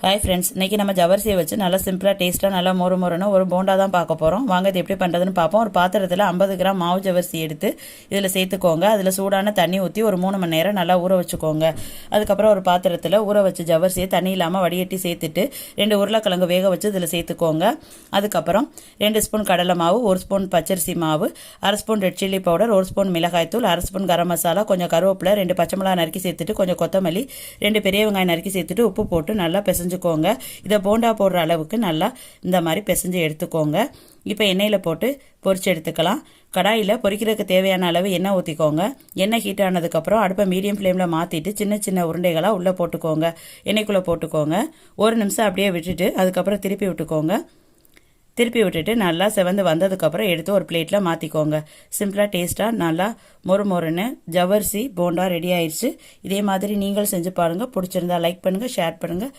Hi friends, இன்றைக்கி நம்ம ஜவர்சியை வச்சு நல்லா சிம்பிளாக டேஸ்ட்டாக நல்லா மொறு மொறுன்னு ஒரு போண்டா தான் பார்க்க போகிறோம். வாங்க இது எப்படி பண்ணுறதுன்னு பார்ப்போம். ஒரு பாத்திரத்தில் 50 கிராம் மாவு ஜவர்சி எடுத்து இதில் சேர்த்துக்கோங்க. அதில் சூடான தண்ணி ஊற்றி ஒரு 3 மணி நேரம் நல்லா ஊற வச்சுக்கோங்க. அதுக்கப்புறம் ஒரு பாத்திரத்தில் ஊற வச்ச ஜவர்சியை தண்ணி இல்லாமல் வடிகட்டி சேர்த்துட்டு 2 உருளைக்கிழங்கு வேக வச்சு இதில் சேர்த்துக்கோங்க. அதுக்கப்புறம் 2 ஸ்பூன் கடலை மாவு, 1 ஸ்பூன் பச்சரிசி மாவு, 1/2 spoon red chilli powder, 1 spoon மிளகாய்த்தூள், 1/2 ஸ்பூன் கரம் மசாலா, கொஞ்சம் கருவேப்பிலை, 2 பச்சை மிளகாய் நறுக்கி சேர்த்துட்டு கொஞ்சம் கொத்தமல்லி, 2 பெரிய வெங்காயம் நறுக்கி சேர்த்துட்டு உப்பு போட்டு நல்லா பிசைஞ்சுக்கோங்க. இதை போண்டா போடுற அளவுக்கு நல்லா இந்த மாதிரி பிசைஞ்சு எடுத்துக்கோங்க. இப்போ எண்ணெயில் போட்டு பொரிச்சு எடுத்துக்கலாம். கடாயில் பொரிக்கிறதுக்கு தேவையான அளவு எண்ணெய் ஊற்றிக்கோங்க. எண்ணெய் ஹீட் ஆனதுக்கப்புறம் அடுப்பை மீடியம் ஃப்ளேமில் மாற்றிட்டு சின்ன சின்ன உருண்டைகளாக உள்ளே போட்டுக்கோங்க. எண்ணெய்க்குள்ளே போட்டுக்கோங்க. 1 நிமிஷம் அப்படியே விட்டுட்டு அதுக்கப்புறம் திருப்பி விட்டுக்கோங்க. திருப்பி விட்டுட்டு நல்லா செவந்து வந்ததுக்கப்புறம் எடுத்து ஒரு பிளேட்டில் மாற்றிக்கோங்க. சிம்பிளாக டேஸ்ட்டாக நல்லா மொறு மொறுன்னு ஜவர்சி போண்டா ரெடி ஆயிடுச்சு. இதே மாதிரி நீங்கள் செஞ்சு பாருங்கள். பிடிச்சிருந்தா லைக் பண்ணுங்கள், ஷேர் பண்ணுங்கள்.